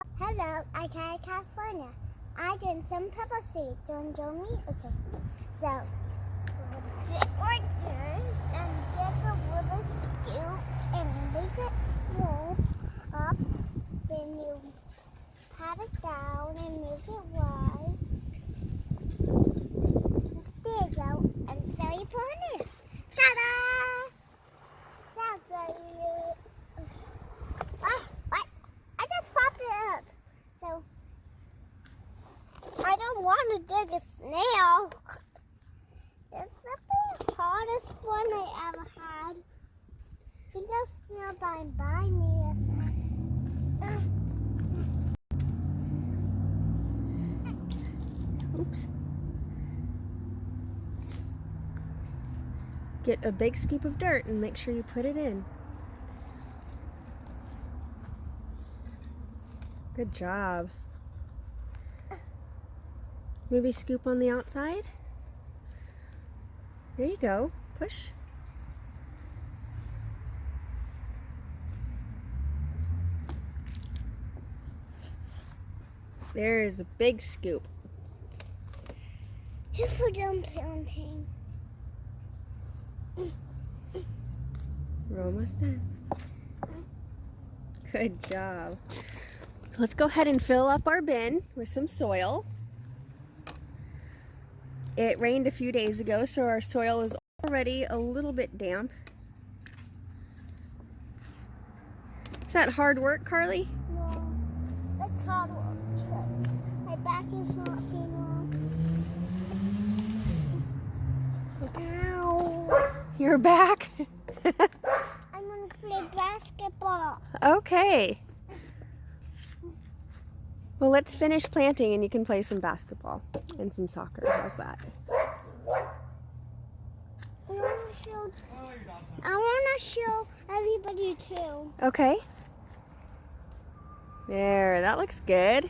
Hello, I'm Karli.California. I did some pepper seeds. Do you want to join me? Okay. So, we'll dig like this and get a little scoop and make it small up. Then you pat it down and make it wide. There you go. And so you put it in. Ta-da! Sounds like what? I just popped it up. So, I don't want to dig a snail. It's the hardest one I ever had. I think I'll snail by me this one. Oops. Get a big scoop of dirt and make sure you put it in. Good job. Maybe scoop on the outside. There you go. Push. There's a big scoop. Here's for done planting. We're almost done. Good job. Let's go ahead and fill up our bin with some soil. It rained a few days ago, so our soil is already a little bit damp. Is that hard work, Karli? No, it's hard work because my back is not feeling well. Ow! You're back? I'm gonna play basketball. Okay. Well, let's finish planting and you can play some basketball and some soccer. How's that? I want to show everybody too. Okay. There, that looks good.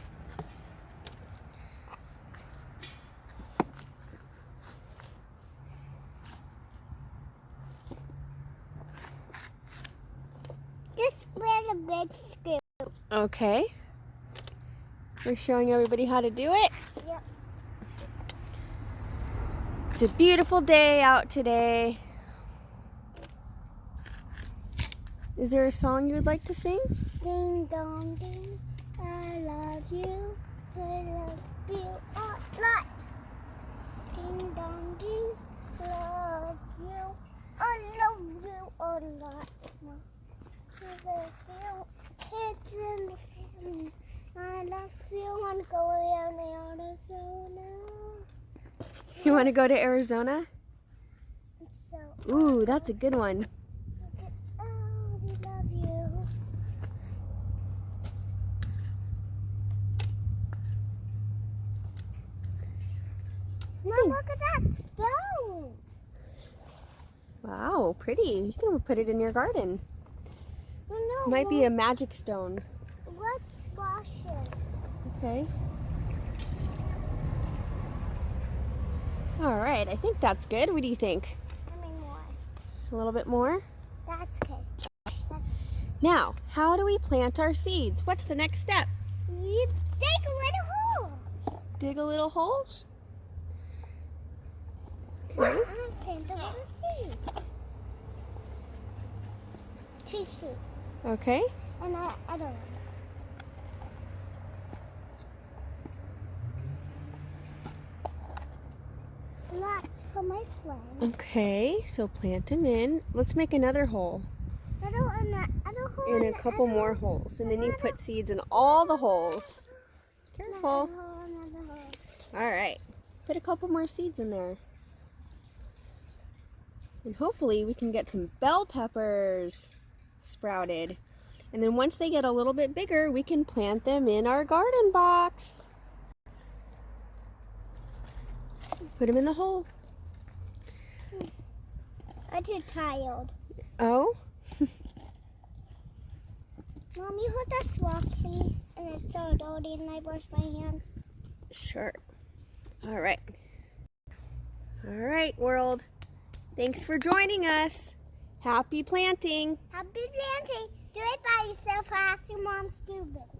Just wear the big scoop. Okay. We're showing everybody how to do it. Yep. It's a beautiful day out today. Is there a song you would like to sing? Ding dong ding, I love you. I love you a lot. Ding dong ding, love you. I love you a lot. I love you, kids in the family. I love you. Want to go around Arizona? You want to go to Arizona? So, Ooh, that's a good one. oh, we love you. Now look at that stone. Wow, pretty. You can put it in your garden. Oh, no, Might be a magic stone. let's wash it. Okay. All right, I think that's good. What do you think? I mean, more. A little bit more? That's okay. Now, how do we plant our seeds? What's the next step? You dig a little hole. Dig a little hole? Okay. And plant a little seed. 2 seeds. Okay. And I don't know. Lots for my friend. Okay, so plant them in. Let's make another hole. Other hole. And a couple more holes. And then you put seeds in all the holes. Careful. Another hole. All right. Put a couple more seeds in there. And hopefully we can get some bell peppers sprouted. And then once they get a little bit bigger, we can plant them in our garden box. Put them in the hole. I'm too tired. Oh? Mommy, hold this rock, please. And it's so dirty and I wash my hands. Sure. All right. All right, world. Thanks for joining us. Happy planting. Happy planting. Do it by yourself or ask your mom to do it.